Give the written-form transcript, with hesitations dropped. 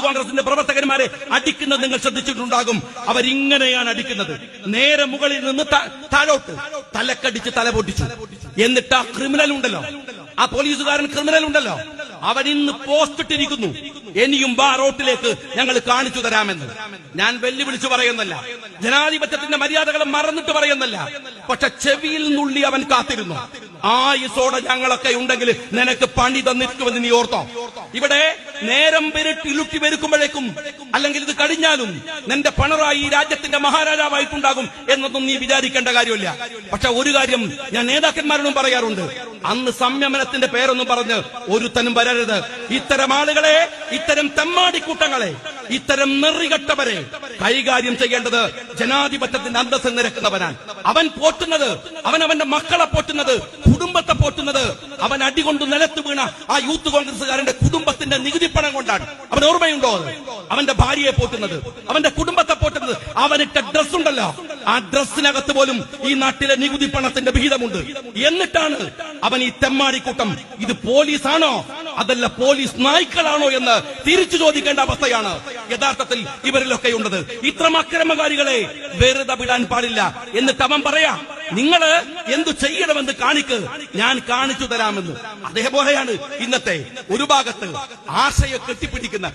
കോൺഗ്രസിന്റെ പ്രവർത്തകന്മാരെ അടിക്കുന്നത് നിങ്ങൾ ശ്രദ്ധിച്ചിട്ടുണ്ടാകും. അവരിങ്ങനെയാണ് അടിക്കുന്നത്. നേരെ മുകളിൽ നിന്ന് താഴോട്ട് തലക്കടിച്ച് തല പൊട്ടിച്ചു. എന്നിട്ട് ആ ക്രിമിനൽ ഉണ്ടല്ലോ, ആ പോലീസുകാരൻ ക്രിമിനൽ ഉണ്ടല്ലോ, അവൻ ഇന്ന് പോസ്റ്റ് ഇട്ടിരിക്കുന്നു, ഇനിയും വാ റോട്ടിലേക്ക് ഞങ്ങൾ കാണിച്ചു തരാമെന്ന്. ഞാൻ വെല്ലുവിളിച്ചു പറയുന്നല്ല, ജനാധിപത്യത്തിന്റെ മര്യാദകളെ മറന്നിട്ട് പറയുന്നല്ല. പക്ഷെ ചെവിയിൽ നുള്ളി അവൻ കാത്തിരുന്നു. ആയുസോടെ ഞങ്ങളൊക്കെ ഉണ്ടെങ്കിൽ നിനക്ക് പണി തന്നിരിക്കുമെന്ന് നീ ഓർത്തോ? ഇവിടെ നേരം ഇരുട്ടി വരുക്കുമ്പോഴേക്കും അല്ലെങ്കിൽ ഇത് കഴിഞ്ഞാലും നിന്റെ പിണറായി ഈ രാജ്യത്തിന്റെ മഹാരാജാവായിട്ടുണ്ടാകും എന്നൊന്നും നീ വിചാരിക്കേണ്ട കാര്യമില്ല. പക്ഷെ ഒരു കാര്യം ഞാൻ നേതാക്കന്മാരോടും പറയാറുണ്ട്, അന്ന് സംയമനത്തിന്റെ പേരൊന്നും പറഞ്ഞ് ഒരുത്തനും വരരുത്. ഇത്തരം ആളുകളെ, ഇത്തരം തെമ്മാടിക്കൂട്ടങ്ങളെ, ഇത്തരം നെറികെട്ടവരെ കൈകാര്യം ചെയ്യേണ്ടത് ജനാധിപത്യത്തിന്റെ അന്തസ്സ് നിരക്കുന്നവനാണ്. അവൻ പോറ്റുന്നത്, അവന്റെ മക്കളെ പോറ്റുന്നത്, കുടുംബത്തെ പോറ്റുന്നത്, അവൻ അടികൊണ്ട് നിലത്ത് വീണ ആ യൂത്ത് കോൺഗ്രസുകാരന്റെ കുടുംബത്തിന്റെ നികുതി പണം കൊണ്ടാണ്. അവൻ ഓർമ്മയുണ്ടോ? അവന്റെ ഭാര്യയെ പോറ്റുന്നത്, അവന്റെ കുടുംബത്തെ പോറ്റുന്നത്, അവനിട്ട ഡ്രസ് ഉണ്ടല്ലോ, ആ ഡ്രസ്സിനകത്ത് പോലും ഈ നാട്ടിലെ നികുതി പണത്തിന്റെ വിഹിതമുണ്ട്. എന്നിട്ടാണ് അവൻ ഈ തെമ്മാടിക്കൂട്ടം, ഇത് പോലീസാണോ അതല്ല പോലീസ് നായ്ക്കളാണോ എന്ന് തിരിച്ചു ചോദിക്കേണ്ട അവസ്ഥയാണ് യഥാർത്ഥത്തിൽ ഇവരിലൊക്കെ ഉള്ളത്. ഇത്തരം അക്രമകാരികളെ വെറുതെ വിടാൻ പാടില്ല. എന്നിട്ട് അവൻ പറയാ, നിങ്ങള് എന്തു ചെയ്യണമെന്ന് കാണിക്ക്, ഞാൻ കാണിച്ചു തരാമെന്ന്. അതേപോലെയാണ് ഇന്നത്തെ ഒരു ഭാഗത്ത് ആശയെ കെട്ടിപ്പിടിക്കുന്ന